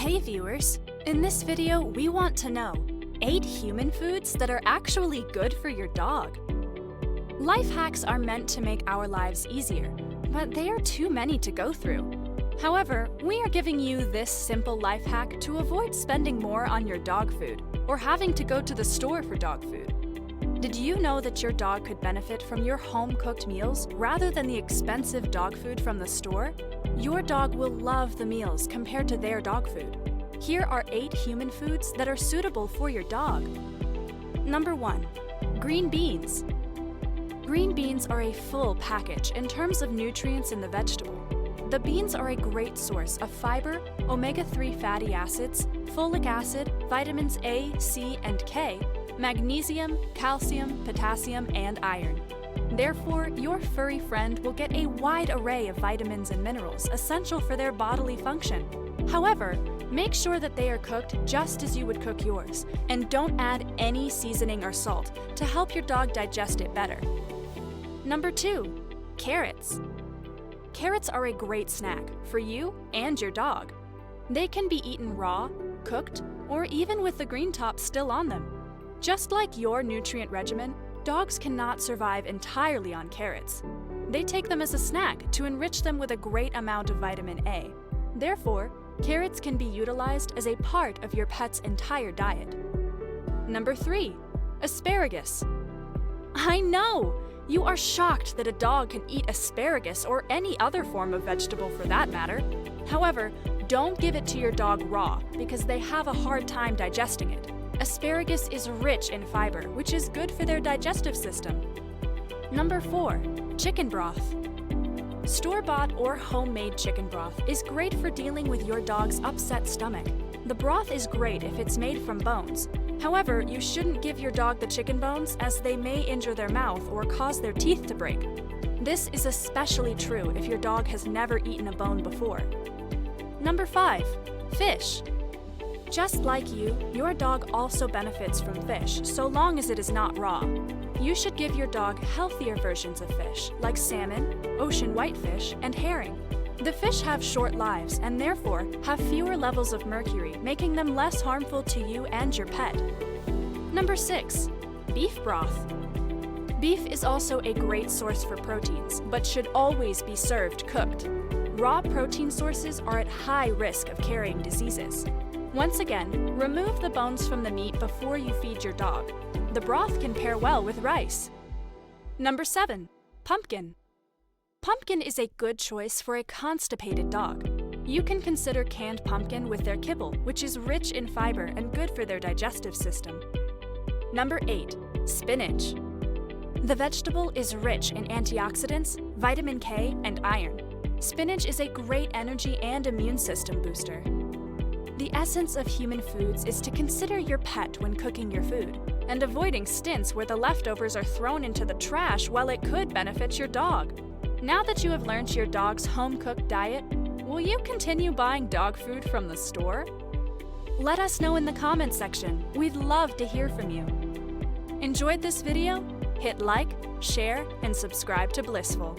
Hey viewers! In this video, we want to know 8 human foods that are actually good for your dog. Life hacks are meant to make our lives easier, but they are too many to go through. However, we are giving you this simple life hack to avoid spending more on your dog food or having to go to the store for dog food. Did you know that your dog could benefit from your home-cooked meals rather than the expensive dog food from the store? Your dog will love the meals compared to their dog food. Here are 8 human foods that are suitable for your dog. Number 1. Green beans. Green beans are a full package in terms of nutrients in the vegetable. The beans are a great source of fiber, omega-3 fatty acids, folic acid, vitamins A, C, and K, magnesium, calcium, potassium, and iron. Therefore, your furry friend will get a wide array of vitamins and minerals essential for their bodily function. However, make sure that they are cooked just as you would cook yours, and don't add any seasoning or salt to help your dog digest it better. Number 2. Carrots. Carrots are a great snack for you and your dog. They can be eaten raw, cooked, or even with the green top still on them. Just like your nutrient regimen, dogs cannot survive entirely on carrots. They take them as a snack to enrich them with a great amount of vitamin A. Therefore, carrots can be utilized as a part of your pet's entire diet. Number 3. Asparagus. I know! You are shocked that a dog can eat asparagus or any other form of vegetable for that matter. However, don't give it to your dog raw because they have a hard time digesting it. Asparagus is rich in fiber, which is good for their digestive system. Number 4. Chicken broth. Store-bought or homemade chicken broth is great for dealing with your dog's upset stomach. The broth is great if it's made from bones. However, you shouldn't give your dog the chicken bones as they may injure their mouth or cause their teeth to break. This is especially true if your dog has never eaten a bone before. Number 5. Fish. Just like you, your dog also benefits from fish so long as it is not raw. You should give your dog healthier versions of fish like salmon, ocean whitefish, and herring. The fish have short lives and therefore have fewer levels of mercury, making them less harmful to you and your pet. Number 6. Beef broth. Beef is also a great source for proteins, but should always be served cooked. Raw protein sources are at high risk of carrying diseases. Once again, remove the bones from the meat before you feed your dog. The broth can pair well with rice. Number 7. Pumpkin. Pumpkin is a good choice for a constipated dog. You can consider canned pumpkin with their kibble, which is rich in fiber and good for their digestive system. Number 8. Spinach. The vegetable is rich in antioxidants, vitamin K, and iron. Spinach is a great energy and immune system booster. The essence of human foods is to consider your pet when cooking your food, and avoiding stints where the leftovers are thrown into the trash while it could benefit your dog. Now that you have learned your dog's home-cooked diet, will you continue buying dog food from the store? Let us know in the comments section. We'd love to hear from you. Enjoyed this video? Hit like, share, and subscribe to Blissful.